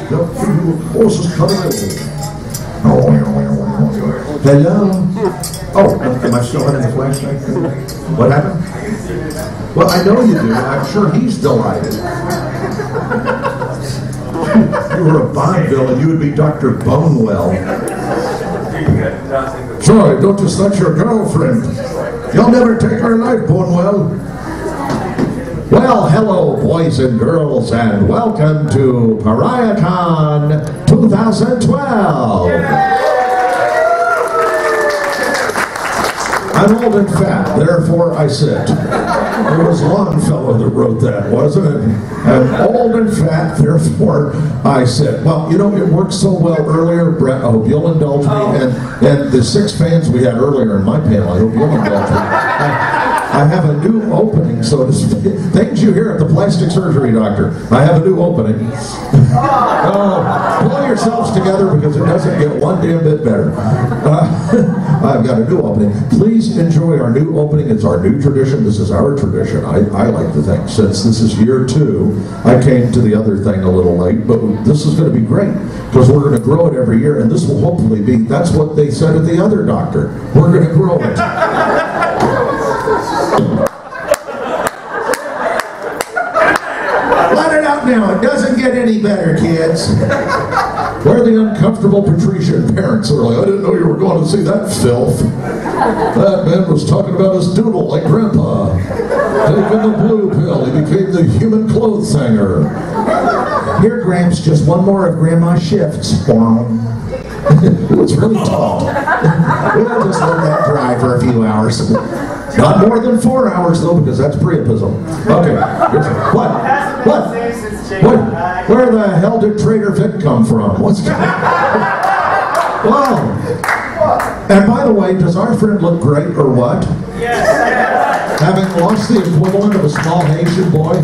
The horses coming in. Hello? Oh, am I still having the flashlight? What happened? Well, I know you do. I'm sure he's delighted. You were a Bond villain, you would be Dr. Bonewell. Sorry, don't just let your girlfriend. You'll never take her life, Bonewell. Well, hello, boys and girls, and welcome to Pariah Con 2012. I'm old and fat, therefore I sit. It was Longfellow that wrote that, wasn't it? I'm old and fat, therefore I sit. Well, you know, it worked so well earlier, Brett, I hope you'll indulge me, and the 6 fans we had earlier in my panel, I hope you'll indulge me. I have a new opening, so to speak. Things you hear at the plastic surgery doctor. I have a new opening. Pull yourselves together because it doesn't get one damn bit better. I've got a new opening. Please enjoy our new opening. It's our new tradition. This is our tradition. I like to think, since this is year 2, I came to the other thing a little late, but this is going to be great because we're going to grow it every year, and this will hopefully be, that's what they said at the other doctor. We're going to grow it. Let it out now. It doesn't get any better, kids. Where are the uncomfortable patrician parents early? I didn't know you were going to see that filth. That man was talking about his doodle like Grandpa. Taking the blue pill, he became the human clothes hanger. Here, Gramps, just one more of Grandma's shifts. It's really tall. We'll just let that dry for a few hours. Not more than 4 hours, though, because that's priapism. Okay. What? Where the hell did Trader Vic come from? What's going on? Wow. And by the way, does our friend look great or what? Yes. Having lost the equivalent of a small Haitian boy?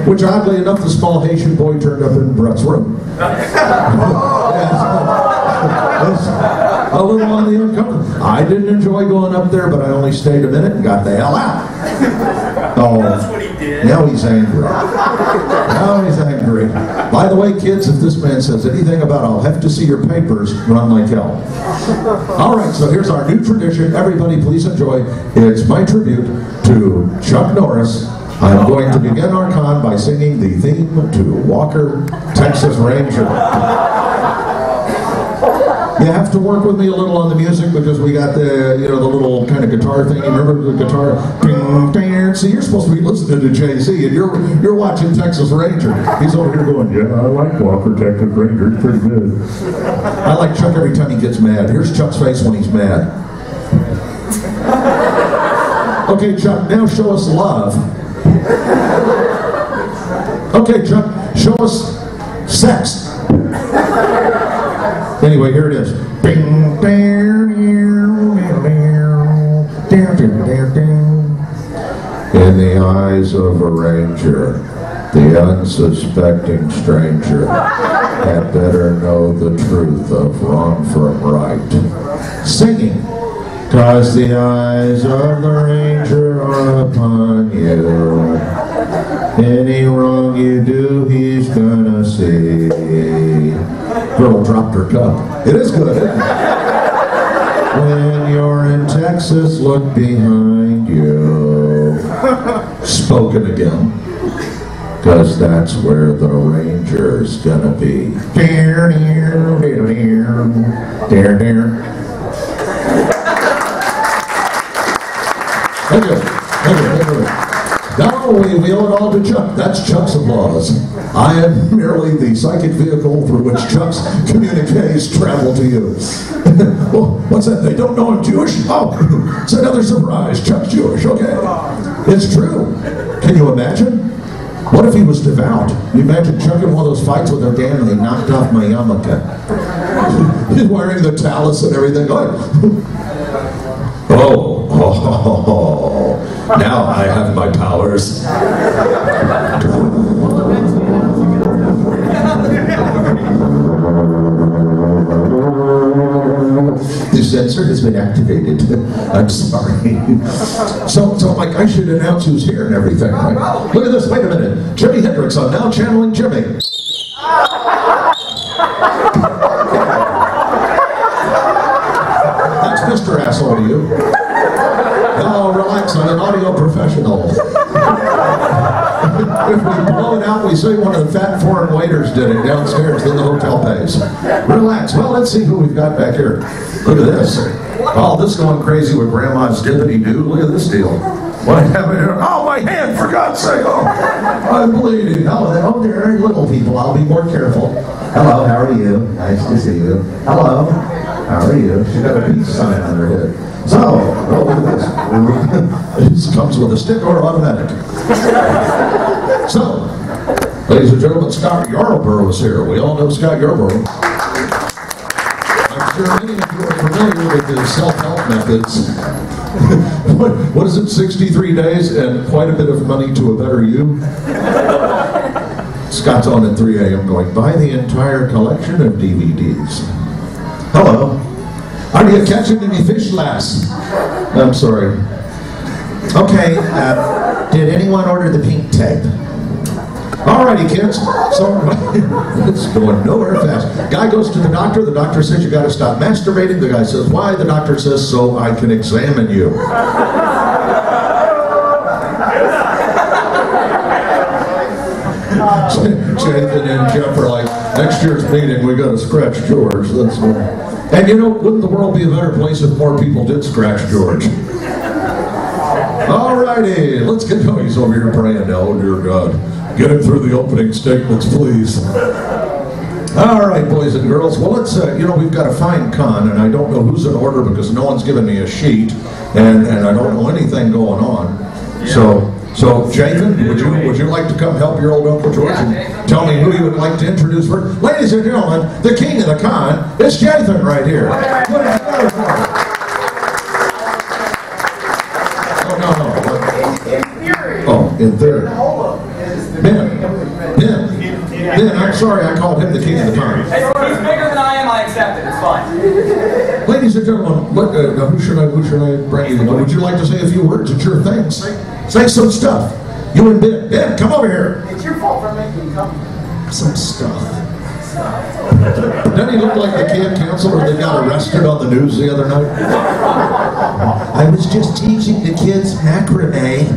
Which oddly enough, the small Haitian boy turned up in Brett's room. A little on the uncomfortable. I didn't enjoy going up there, but I only stayed a minute and got the hell out. Oh, that's what he did. Now he's angry. Now he's angry. By the way, kids, if this man says anything about I'll have to see your papers, run like hell. All right, so here's our new tradition. Everybody, please enjoy. It's my tribute to Chuck Norris. I'm going to begin our con by singing the theme to Walker, Texas Ranger. You have to work with me a little on the music because we got the, you know, the little kind of guitar thing. You remember the guitar? See, you're supposed to be listening to Jay-Z, and you're watching Texas Ranger. He's over here going, yeah, I like Walker, Texas Ranger. It's pretty good. I like Chuck every time he gets mad. Here's Chuck's face when he's mad. Okay, Chuck, now show us love. Okay, Chuck, show us sex. Anyway, here it is. In the eyes of a ranger, the unsuspecting stranger had better know the truth of wrong from right. Singing, 'cause the eyes of the ranger are upon you. Any wrong you do, he's gonna see. Girl dropped her cup. It is good, isn't it? When you're in Texas, look behind you. Spoken again. 'Cause that's where the ranger's gonna be. Thank you. Now we wheel it all to Chuck. That's Chuck's applause. I am merely the psychic vehicle through which Chuck's communiques travel to you. Well, what's that? They don't know I'm Jewish? Oh, it's another surprise. Chuck's Jewish, okay. It's true. Can you imagine? What if he was devout? You imagine Chuck in one of those fights with their dad and they knocked off my yarmulke. He's wearing the talus and everything. Oh, now I have my powers. You censored? has been activated. I'm sorry. So like I should announce who's here and everything. Right? Look at this. Wait a minute. Jimi Hendrix. I'm now channeling Jimmy. That's Mr. Asshole to you. No, relax. I'm an audio professional. If we blow it out, we say one of the fat foreign waiters did it downstairs, then the hotel pays. Relax. Well, let's see who we've got back here. Look at this. Oh, this is going crazy with Grandma's dippity-doo. Look at this deal. What happened here? Oh, my hand, for God's sake. Oh, I'm bleeding. Oh, there are little people. I'll be more careful. Hello, how are you? Nice to see you. Hello, how are you? She got a peace sign on her head. So, oh, look at this. This comes with a stick or automatic. So, ladies and gentlemen, Scott Yarborough is here. We all know Scott Yarborough. I'm sure many of you are familiar with his self-help methods. What is it, 63 days and quite a bit of money to a better you? Scott's on at 3 a.m. going, buy the entire collection of DVDs. Hello. Are you catching any fish, lass? I'm sorry. Okay, did anyone order the pink tape? Alrighty, kids. So, it's going nowhere fast. Guy goes to the doctor says you gotta stop masturbating. The guy says, why? The doctor says, so I can examine you. Nathan and Jeff are like, next year's meeting we gotta scratch George. That's what. And you know, wouldn't the world be a better place if more people did scratch George? Alrighty, let's get going. He's over here praying now, oh dear God. Get him through the opening statements, please. Alright, boys and girls, well let's, you know, we've got a fine con, and I don't know who's in order because no one's given me a sheet, and I don't know anything going on. Yeah. So, Jathan, would you like to come help your old Uncle George and tell me who you would like to introduce first? Ladies and gentlemen, the king of the con is Jathan right here. Oh, in theory. Ben, I'm sorry I called him the king of the con. He's bigger than I am, I accept it, it's fine. Ladies and gentlemen, who should I bring you? Would you like to say a few words? It's your thing. Say some stuff. You and Ben. Ben, come over here. It's your fault for making come. Some stuff. Doesn't he look like the camp counselor that got arrested on the news the other night? I was just teaching the kids macrame.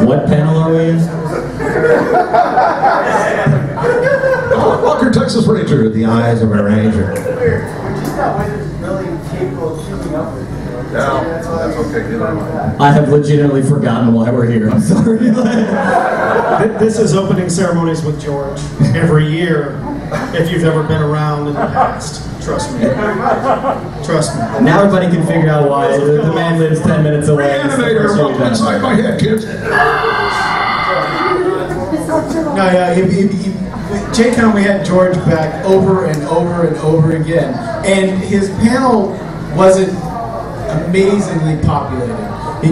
What panel are we in? Walker, Texas Ranger, the eyes of a ranger. That's okay. I have legitimately forgotten why we're here. I'm sorry. This is opening ceremonies with George every year. If you've ever been around in the past, trust me. Trust me. Now everybody can figure out why the man lives 10 minutes away. Reanimator, welcome inside my head, kids. No, yeah, J-Con, we had George back over and over and over again, and his panel wasn't amazingly populated. He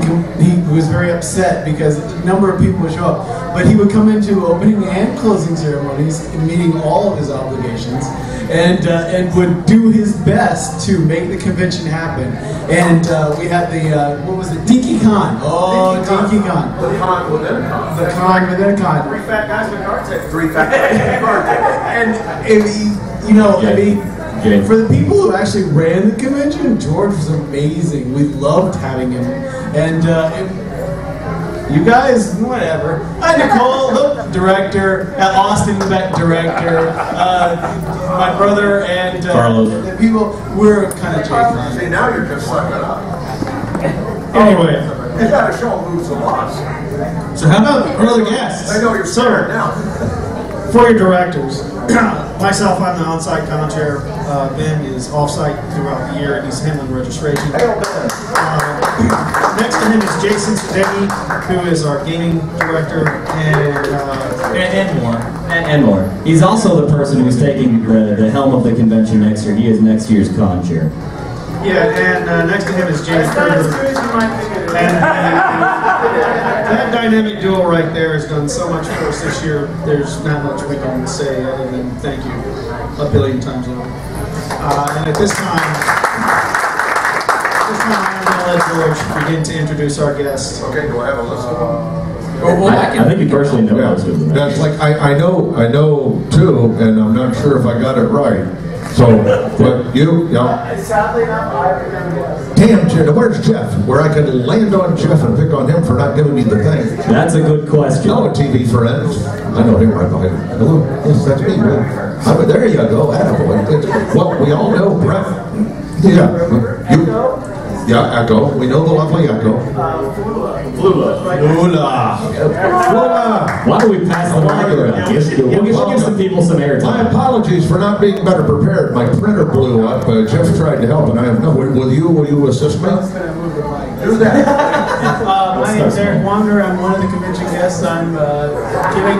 was very upset because a number of people would show up, but he would come into opening and closing ceremonies, meeting all of his obligations, and would do his best to make the convention happen. And we had the what was it? Dinky Con. Oh, Dinky Con. The con within a con. The con within a con. Three fat guys with card tickets. Three fat guys with card tickets. And you know, I mean. For the people who actually ran the convention, George was amazing. We loved having him. And you guys, whatever. Nicole, the director. Austin, the director. My brother and Carlos. The people, we're kind of J-Con. See, now you're just sucking up. Anyway. You gotta show them who's the boss. So how about early guests? I know you're scared now. For your directors, myself, I'm the on-site con chair. Ben is off-site throughout the year, and he's handling registration. Next to him is Jason Sadecki, who is our gaming director, and more. He's also the person who's taking the helm of the convention next year. He is next year's con chair. Yeah, and next to him is James Curtis. And that dynamic duo right there has done so much for us this year. There's not much we can say other than thank you a billion times over. And at this time I'm going to let George begin to introduce our guests. Okay, do I have a list of them? I think you personally know most of them. That's like, I know two, and I'm not sure if I got it right. So, but you, Sadly enough, I remember. damn, Jeff, where's Jeff? Where I could land on Jeff and pick on him for not giving me the thing. That's a good question. Hello, TV friends. I know him right behind me. Hello, yes, that's me. There you go, attaboy. Well, we all know Brett. Yeah, Echo. We know the lovely Echo. Flula. Why don't we pass the mic around? We'll give some people some airtime. My apologies for not being better prepared. My printer blew up. Jeff tried to help, and I have no. Will you assist me? Do that. My name is Eric Wander. I'm one of the convention guests. I'm giving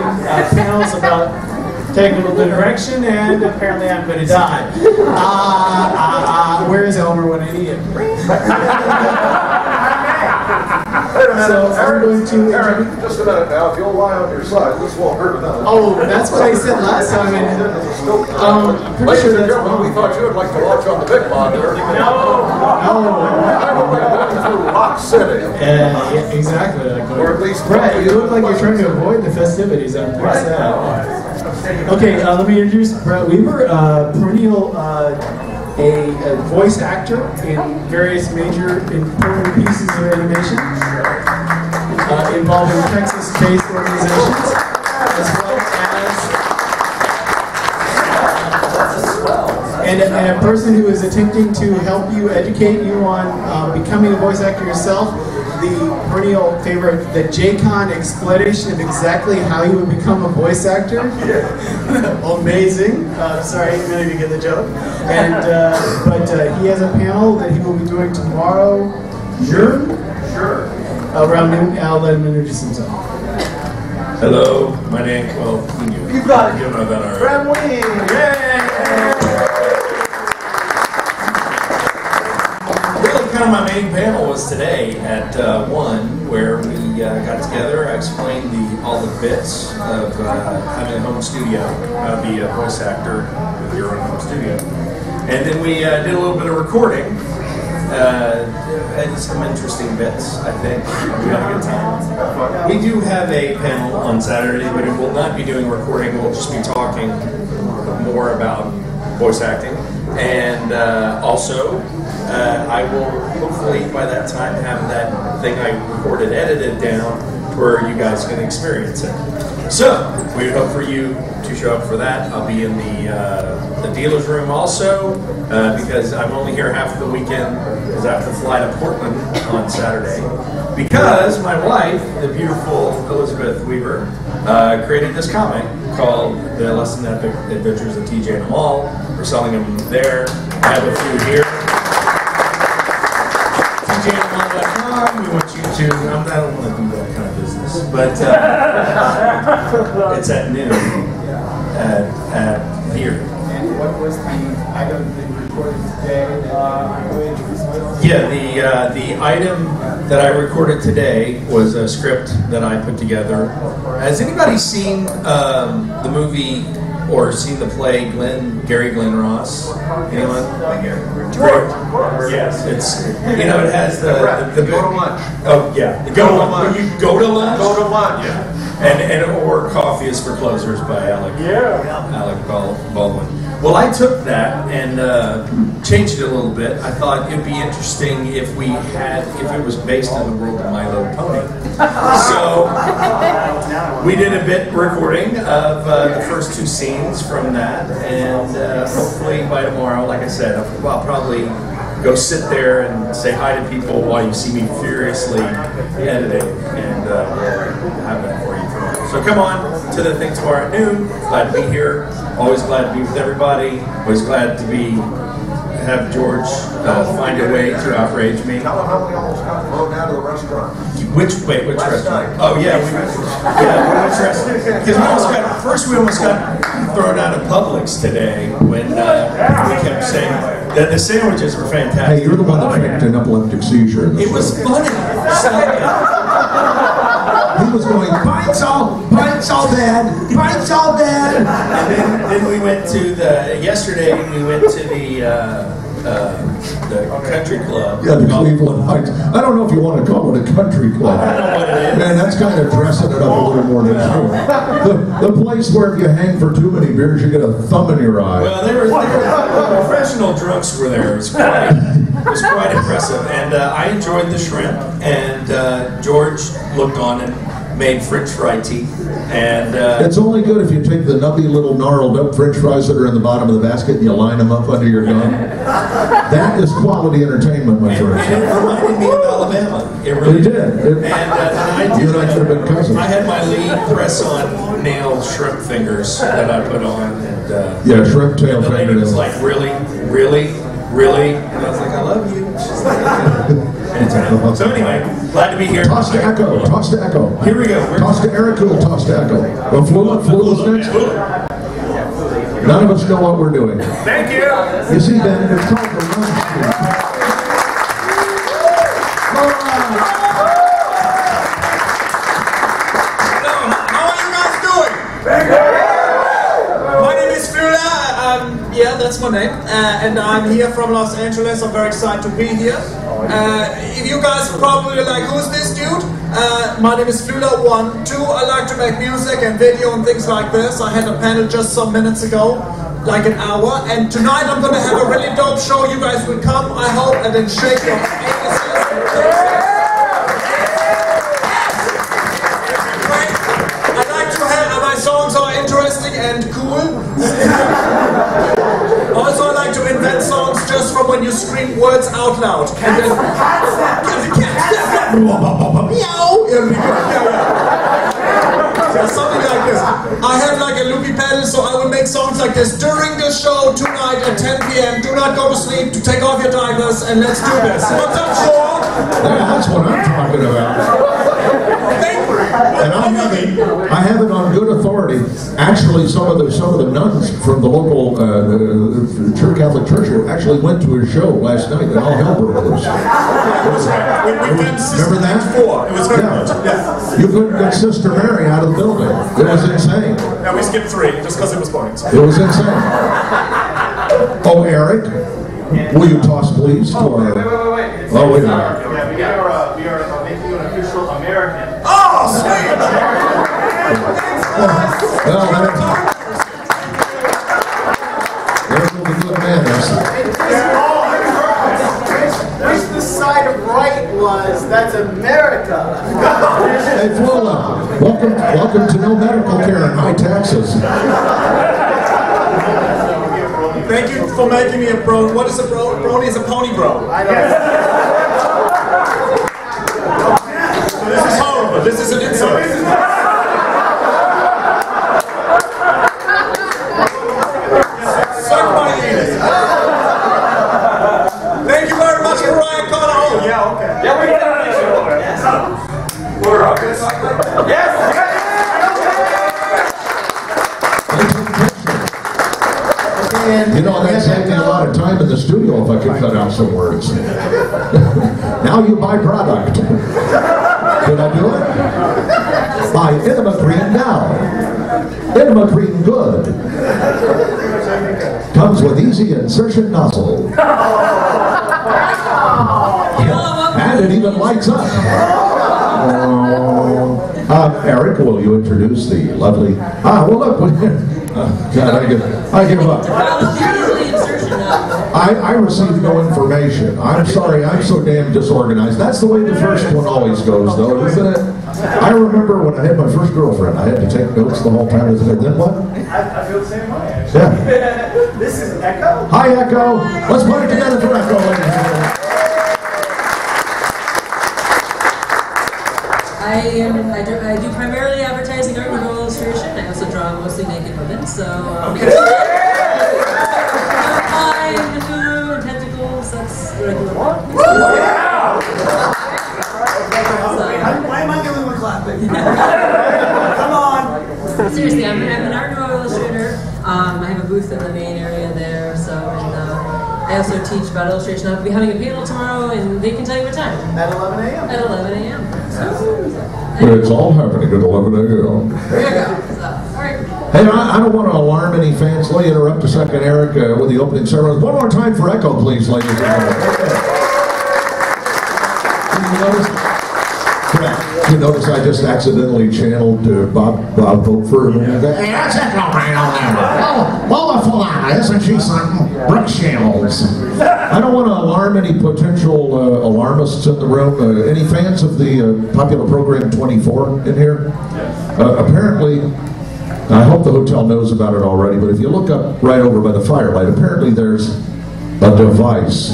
panels about technical direction, and apparently I'm going to die. Where is Elmer when I need him? So I'm going to... Eric, just a minute now. If you'll lie on your side, this won't hurt enough. Oh, that's what I said last time. And, I'm pretty sure that's wrong. We thought you would like to watch on the big monitor. No. I'm going through Rock City. Yeah, exactly. Or at least... Brett, you look like you're trying to avoid the festivities. I'm pretty sad. Okay, let me introduce Brett Weaver, perennial a voice actor in various major important pieces of animation involving Texas-based organizations, as well as and a person who is attempting to help you, educate you on becoming a voice actor yourself. The perennial favorite, the J-Con explanation of exactly how you would become a voice actor. Amazing. Sorry, I really didn't get the joke. And but he has a panel that he will be doing tomorrow. Sure. Around noon. I'll let him introduce himself. Hello, my name. Well, you got it. You know that already. Fred Wayne. Kind of my main panel was today at 1, where we got together. I explained all the bits of having a home studio, how to be a voice actor with your own home studio, and then we did a little bit of recording. And some interesting bits, I think. We had a good time. We do have a panel on Saturday, but it will not be doing recording. We'll just be talking more about voice acting, and also. I will hopefully by that time have that thing I recorded edited down to where you guys can experience it. So we hope for you to show up for that. I'll be in the dealer's room also because I'm only here half of the weekend because I have to fly to Portland on Saturday because my wife, the beautiful Elizabeth Weaver, created this comic called The Less Than Epic Adventures of TJ and the Mall. We're selling them there. I have a few here. We want you to, I don't want to do that kind of business, but it's at noon at here. And what was the item that you recorded today? Yeah, the item that I recorded today was a script that I put together. Has anybody seen the movie or seen the play Gary Glenn Ross? Anyone? George. Yes, it's it has the Go to lunch. Oh yeah, go to lunch. You go to lunch. Go to lunch. Yeah, and or Coffee is for Closers by Alec Baldwin. Well, I took that and changed it a little bit. I thought it'd be interesting if it was based in the world of My Little Pony. So we did a bit recording of the first 2 scenes from that, and hopefully by tomorrow, like I said, I'll probably go sit there and say hi to people while you see me furiously editing, and we'll have that for you tomorrow. So come on to the thing tomorrow at noon. Glad to be here. Always glad to be with everybody. Always glad to have George find a way to outrage me. Tell them how we almost got thrown out of the restaurant. Which restaurant? Oh yeah, which restaurant? Because we almost got thrown out of Publix today when we kept saying that the sandwiches were fantastic. Hey, you're the one that faked an epileptic seizure. It was funny. He was going, pints all bad, pints all bad. And then we went to yesterday we went to the country club. Yeah, the Cleveland Heights. I don't know if you want to call it a country club. I don't know what it is. Man, that's kind of dressing it up a little more than true. The place where if you hang for too many beers, you get a thumb in your eye. Well, the professional drunks were there. It was quite impressive. And I enjoyed the shrimp. And George looked on and made French fry teeth. And it's only good if you take the nubby little gnarled up French fries that are in the bottom of the basket and you line them up under your gun. That is quality entertainment, my friend. And it reminded me of Alabama. It really did. You and I should have been cousins. I had my lead press-on nail shrimp fingers that I put on. And, yeah, shrimp tail the lady fingernails. was like, really? And I was like, I love you. She's like, so anyway, glad to be here. Toss to Echo, toss to Echo. Here we go. Toss to Eric, who will toss to Echo. Well, Flula's next. None of us know what we're doing. Thank you. You see, Ben, it's called the run. How are you guys doing? My name is Flula. Yeah, that's my name. And I'm here from Los Angeles. I'm very excited to be here. If you guys are probably like, who's this dude? My name is Flula 1. 2, I like to make music and video and things like this. I had a panel just some minutes ago, like an hour. And tonight I'm going to have a really dope show. You guys will come, I hope, and then shake your anuses. I like to have, my songs are interesting and cool. Also, I like to invent songs just from when you scream words out loud. And then, meow. Yeah, something like this. I have like a loopy pedal, so I will make songs like this during the show tonight at 10 p.m. Do not go to sleep. To take off your diapers and let's do this. What's up, Sean? Yeah, that's what I'm talking about. And I have it on good authority. Actually, some of the nuns from the local Catholic Church actually went to his show last night, and all hell broke loose. Remember that? It was very much. Yeah. You couldn't get Sister Mary out of the building. It was insane. Now we skipped 3 just because it was boring. It was insane. Oh, Eric, will you toss, please? To our... Wait. Oh, wait a minute. Yeah, we are making you an official American. Oh, sweet! Well, there's a good man. Wish the side of right was, that's America. Hey, Flula, welcome to no medical care and high taxes. Thank you for making me a bro. What is a bro? Brony is a pony bro. I know. This is horrible. This is an insult. Suck my anus. Thank you very much, Pariah Con. Oh, yeah, okay. Yeah, we got a picture. Yes. We're rockers. Yes. You know, that saved me a lot of time in the studio if I could cut out some words. Now you buy product. Did I do it? Buy Intima Cream now. Intima Cream Good. Comes with easy insertion nozzle. And it even lights up. Eric, will you introduce the lovely... well look, God, I give up. I received no information. I'm sorry, I'm so damn disorganized. That's the way the first one always goes, though, isn't it? I remember when I had my first girlfriend, I had to take notes the whole time. Then what? I feel the same way, actually. Yeah. This is Echo? Hi, Echo. Let's put it together for Echo, ladies and gentlemen. I do primarily advertising, art, and illustration. I also draw mostly naked women, so... Okay. Eye, and tentacles, that's regular. Why am I the only one clapping? Come on! Seriously, I'm an art and illustrator. I have a booth in the main area there, so... I also teach about illustration. I'll be having a panel tomorrow, and they can tell you what time. At 11 a.m. At 11 a.m. It's all happening at 11 a.m. There you go. So, all right. Hey, I don't want to alarm any fans. Let me interrupt a second, Eric, with the opening ceremonies. One more time for Echo, please, ladies and gentlemen. You notice I just accidentally channeled Bob Hopefer. Hey, that's Echo right on there. Lola Falana, isn't she something? Brooke Shields. I don't want to alarm any potential alarmists in the room. Any fans of the popular program 24 in here? Apparently, I hope the hotel knows about it already, but if you look up right over by the firelight, apparently there's a device.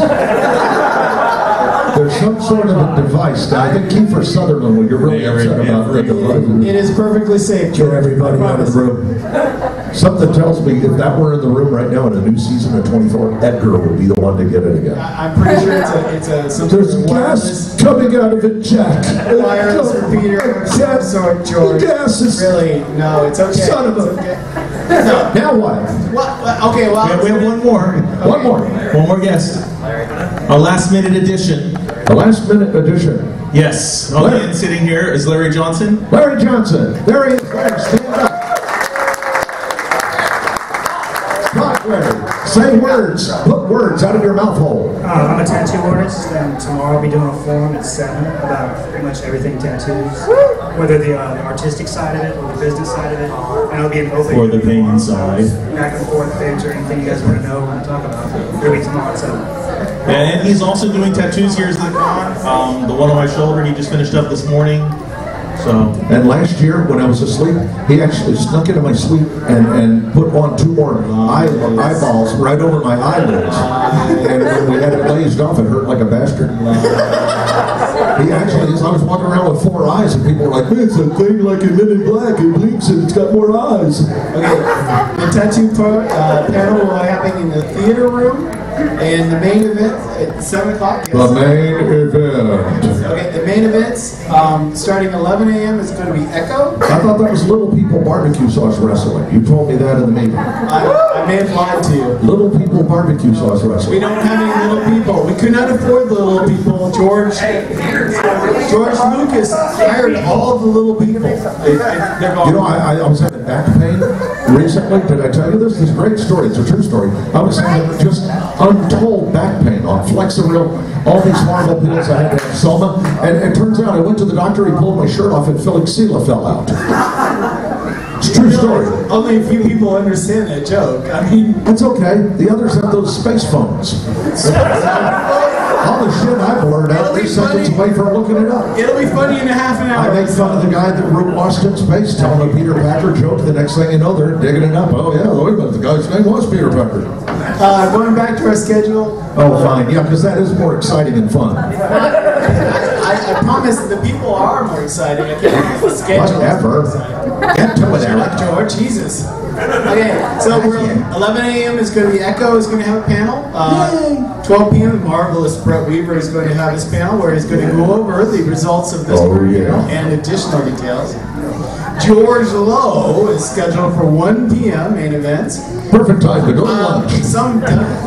There's some sort of a device. Now, I think Kiefer Sutherland will get really upset about the device. It is perfectly safe, Get everybody out of the room. Something tells me if that were in the room right now in a new season of 24, Edgar would be the one to get it again. I'm pretty sure it's some sort There's of gas coming out of it, Jack. wireless repeater. So George. Gas is... Really? No, it's okay. Son of a... Okay. No. Now what? What? Okay, well... We have one more. One more. One more guest. A last-minute addition. The last-minute addition. Yes. And sitting here is Larry Johnson. Larry Johnson. There he is. Larry, stand up. Talk, Larry. Say words. Put words out of your mouth hole. I'm a tattoo artist, and tomorrow I'll be doing a forum at 7 about pretty much everything tattoos, whether the artistic side of it or the business side of it, and it'll be an open Or the vein side. back and forth things or anything you guys want to know and talk about. It'll be tomorrow at 7. And he's also doing tattoos here at the con. The one on my shoulder he just finished up this morning. So. And last year, when I was asleep, he actually snuck into my sleep and put on 2 more eyeballs right over my eyelids. And when we had it glazed off, it hurt like a bastard. He actually, I was walking around with 4 eyes, and people were like, it's a thing like in Men in Black, it blinks and it's got more eyes. Okay, the tattoo panel will happen in the theater room, and the main event at 7 o'clock. Yes. The main event. Okay, the main events starting 11 a.m. is going to be Echo. I thought that was Little People Barbecue Sauce Wrestling. You told me that in the meeting. I may have lied to you. Little People Barbecue Sauce Wrestling. We don't have any little people. We could not afford the little people. George Lucas hired all the little people. They're gone. You know, I was having back pain recently. Did I tell you this? This is a great story. It's a true story. I was having just untold back pain on Flexeril, all these horrible pills. I had to have Soma. And it turns out I went to the doctor, he pulled my shirt off, and Phylloxera fell out. It's a true story. Only a few people understand that joke. I mean, it's okay. The others have those space phones. All the shit I blurred out, they're seconds away from looking it up. It'll be funny in a half an hour. I make fun of the guy that wrote Lost in Space, telling a Peter Packer joke. The next thing you know, they're digging it up. Oh, yeah, wait a minute, the guy's name was Peter Packer. Going back to our schedule. Oh, fine. Yeah, because that is more exciting and fun. I promise the people are more exciting. I can't remember the schedule. Whatever. Get to it, Eric. George, Jesus. Okay, so we're 11 a.m. is going to be Echo is going to have a panel. 12 p.m. Marvelous Brett Weaver is going to have his panel where he's going to go over the results of this and additional details. George Lowe is scheduled for 1 p.m. main events. Perfect time to go to lunch. Some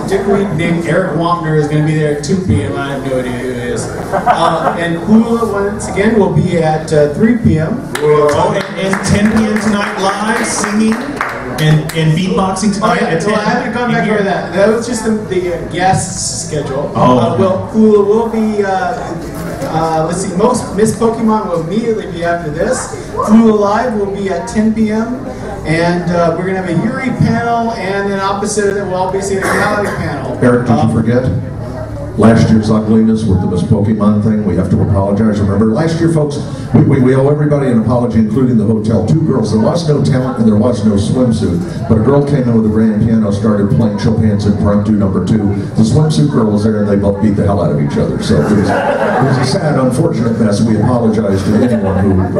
dickweed named Eric Wampner is going to be there at 2 p.m. I have no idea who he is. And Hula, once again, will be at 3 p.m. Oh, and 10 p.m. tonight live, singing and beatboxing tonight at 10. Well, I haven't gone back over that. That was just the guest schedule. Oh. Well, Hula will be... let's see, Miss Pokemon will immediately be after this. Hulu Live will be at 10 p.m. And we're going to have a Yuri panel, and then opposite of it, we'll all be seeing a reality panel. Eric, did you forget? Last year's ugliness with the Miss Pokemon thing, we have to apologize. Remember, last year, folks, we owe everybody an apology, including the hotel. 2 girls. There was no talent and there was no swimsuit. But a girl came in with a grand piano, started playing Chopin's Impromptu No. 2. The swimsuit girl was there and they both beat the hell out of each other. So it was a sad, unfortunate mess. We apologize to anyone who was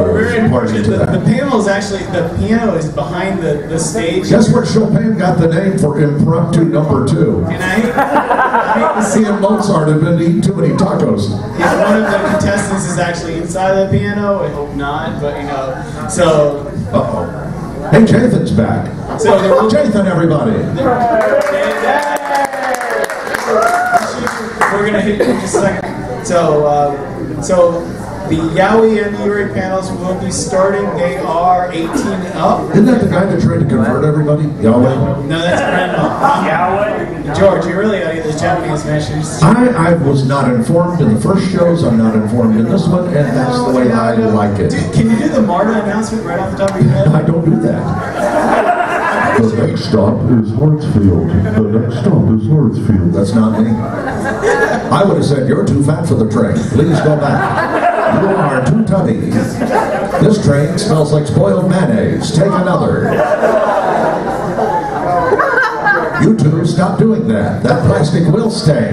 party to that. The panel is actually, the piano is behind the stage. Guess where Chopin got the name for Impromptu No. 2? And I hate to see him. Mozart had been eating too many tacos. If one of the contestants is actually inside the piano, I hope not, but you know, so... Uh-oh. Hey, Jathan's back. So Jathan, everybody. We're going to hit you in just a second. So the Yowie and Yuri panel panels will be starting. They are 18 and up. Isn't that the guy that tried to convert everybody? Yahweh? No, that's Grandma. Yahweh. George, you really ought to get those Japanese measures. I was not informed in the first shows. I'm not informed in this one, and that's the way I like it. Can you do the MARTA announcement right off the top of your head? I don't do that. The next stop is Hartsfield. The next stop is Hartsfield. That's not me. I would have said, you're too fat for the train. Please go back. You are too tubby. This train smells like spoiled mayonnaise. Take another. You two, stop doing that. That plastic will stay.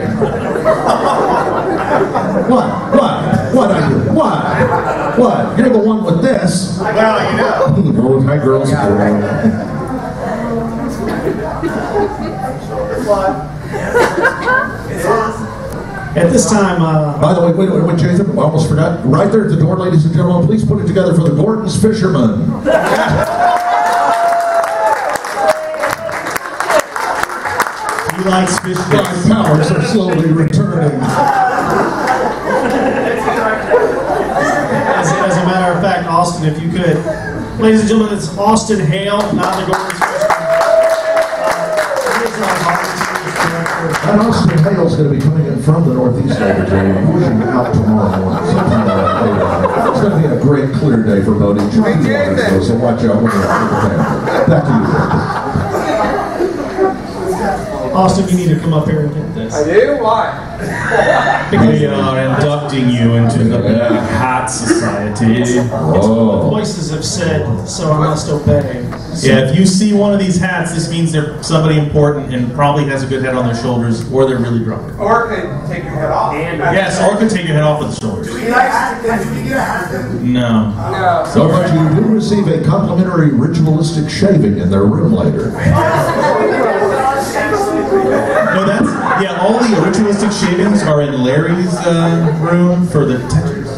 What are you? What? You're the one with this. Well, you know. Oh, hi, girls. At this time, by the way, wait, Jason, I almost forgot. Right there at the door, ladies and gentlemen, please put it together for the Gordon's Fishermen. He likes fish. My powers are slowly returning. As a matter of fact, Austin, if you could, ladies and gentlemen, it's Austin Hale, not the Gordon's Fishermen. And Austin Hale's going to be coming in from the Northeast over there. We're pushing out tomorrow morning. It's going to be a great clear day for boating. So watch out when you're out. Back to you. Austin, you need to come up here and get this. I do? Why? We are inducting you into the Hat Society. Oh. Voices have said, so I must obey. Yeah, if you see one of these hats, this means they're somebody important and probably has a good head on their shoulders, or they're really drunk. Or could take your head off. Yes, or could take your head off with the shoulders. Do we get a hat? No. No. So, but you do receive a complimentary ritualistic shaving in their room later. No, all the ritualistic shavings are in Larry's room for the tattoos.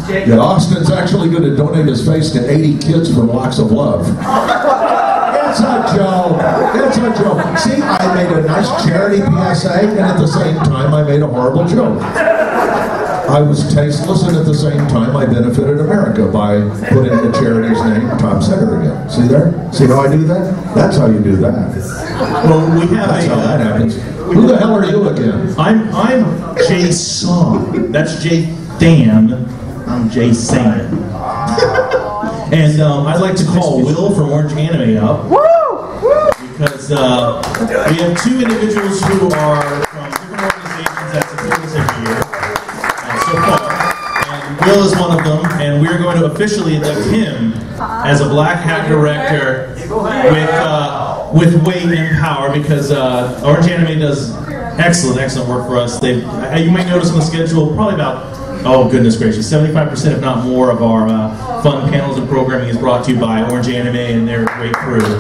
Yeah, Austin's actually going to donate his face to 80 kids for Locks of Love. It's a joke. It's a joke. See, I made a nice charity PSA, and at the same time, I made a horrible joke. I was tasteless, and at the same time, I benefited America by putting the charity's name top center again. See there? See how I do that? That's how you do that. Well, we have That's how that happens. Who the hell are you again? I'm Jay Son. That's Jay Dan. I'm Jay San. And I'd like to call Will from Orange Anime up. Because we have two individuals who are from different organizations that support us every year. So far. And Will is one of them, and we're going to officially induct him as a Black Hat director with weight and power, because Orange Anime does excellent work for us. You may notice on the schedule, probably about, oh goodness gracious, 75% if not more of our fun panels and programming is brought to you by Orange Anime and their great crew. So we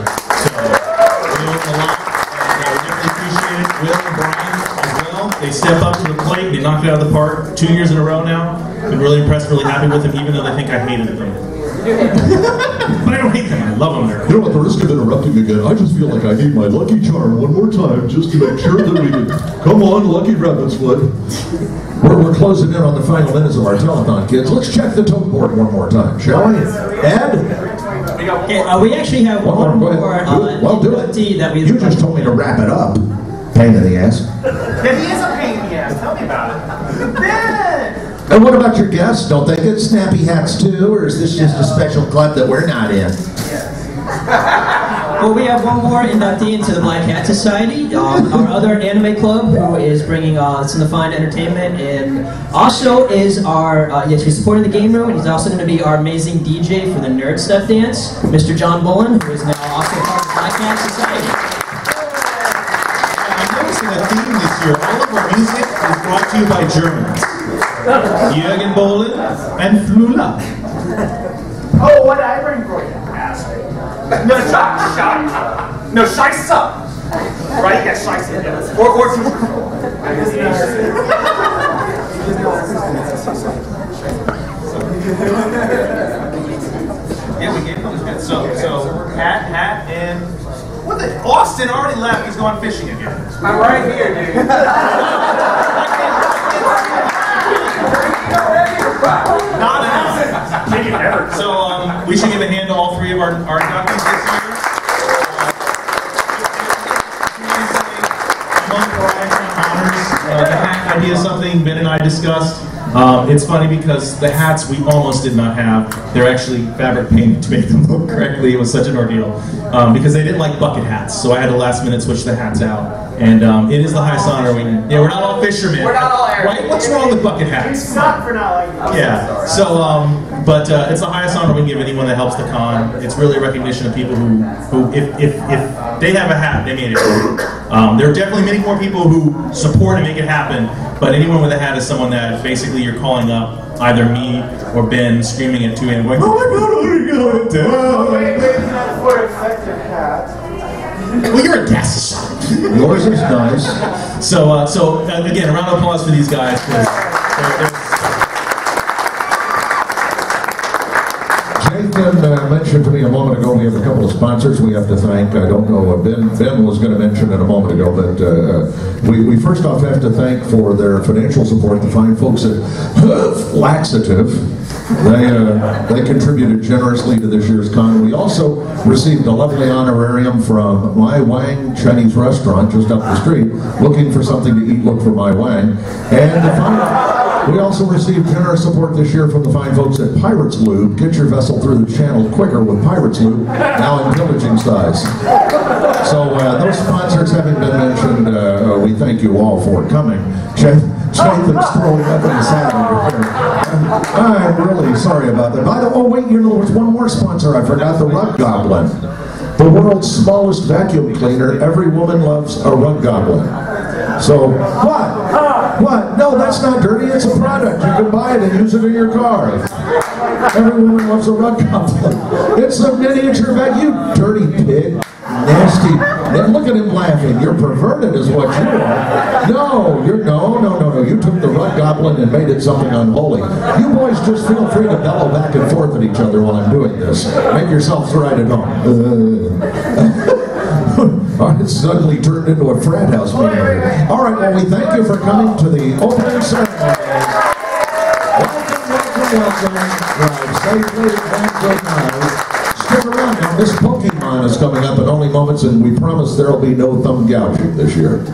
owe them a lot, and we definitely appreciate it. Will and Brian as well. They step up to the plate, they knock it out of the park 2 years in a row now. Been really impressed, really happy with them, even though they think I hated them. But I don't hate them, I love them. You know, at the risk of interrupting again, I just feel like I need my lucky charm one more time just to make sure that we can. Come on, Lucky Rabbit's Foot. We're closing in on the final minutes of our telethon, kids. Let's check the tote board one more time, shall we? Ed? Okay, we actually have one more inductee that we... You just told me to wrap it up. Pain in the ass. Yeah, he is a pain in the ass. Tell me about it. And what about your guests? Don't they get snappy hats too, or is this just a special club that we're not in? Well, we have one more inductee into the Black Hat Society, our other anime club, who is bringing some fine entertainment, and also is our, he's supporting the game room, and he's also going to be our amazing DJ for the Nerd Stuff Dance, Mr. John Bullen, who is now also part of the Black Hat Society. I'm noticing a theme this year. All of our music is brought to you by Germans. Jürgen Bohlen and Flula. Oh, what did I bring for you? No, shot. No, Scheisse. Right? Yeah, Scheisse. Or yeah, we gave them good. So hat, and what the? Austin already left. He's gone fishing again. I'm right here, dude. Not enough. So we should give a hand to all three of our jockeys this year. Among Pariah Con honors, the hat idea is something Ben and I discussed. It's funny because the hats we almost did not have. They're actually fabric painted to make them look correctly. It was such an ordeal because they didn't like bucket hats, so I had to last minute switch the hats out. And it is the highest honor. We're not all fishermen. We're not all Aaron. Right? What's wrong with bucket hats? It's not for not liking it. Yeah. So, but it's the highest honor we can give anyone that helps the con. It's really a recognition of people who if they have a hat, they made it. There are definitely many more people who support and make it happen. But anyone with a hat is someone that basically you're calling up either me or Ben, screaming at 2 a.m. going, "Oh my God, I'm going down." Well, you're a guest. Yours is nice. So again, a round of applause for these guys. Nathan mentioned to me a moment ago we have a couple of sponsors we have to thank. I don't know, Ben was going to mention it a moment ago, but we first off have to thank for their financial support the fine folks at Laxative. They contributed generously to this year's con. We also received a lovely honorarium from My Wang Chinese restaurant just up the street. Looking for something to eat, look for My Wang. And we also received generous support this year from the fine folks at Pirates Lube. Get your vessel through the channel quicker with Pirates Lube, now in pillaging size. So those sponsors having been mentioned, we thank you all for coming. Nathan's throwing up in the saddle over here. I'm really sorry about that. By the way, oh wait, you know, there's one more sponsor I forgot, the Rug Goblin. The world's smallest vacuum cleaner. Every woman loves a Rug Goblin. So, what? What? No, that's not dirty. It's a product. You can buy it and use it in your car. Every woman loves a Rug Goblin. It's a miniature vacuum. You dirty pig. Nasty. Look at him laughing. You're perverted is what you are. No, no. You took the Rug Goblin and made it something unholy. You boys just feel free to bellow back and forth at each other while I'm doing this. Make yourselves right at home. It suddenly turned into a frat house meeting. All right, well, we thank you for coming to the opening ceremony. Welcome. Drive safely and good night. Stick around now. This Pokemon is coming up in only moments, and we promise there will be no thumb gouging this year.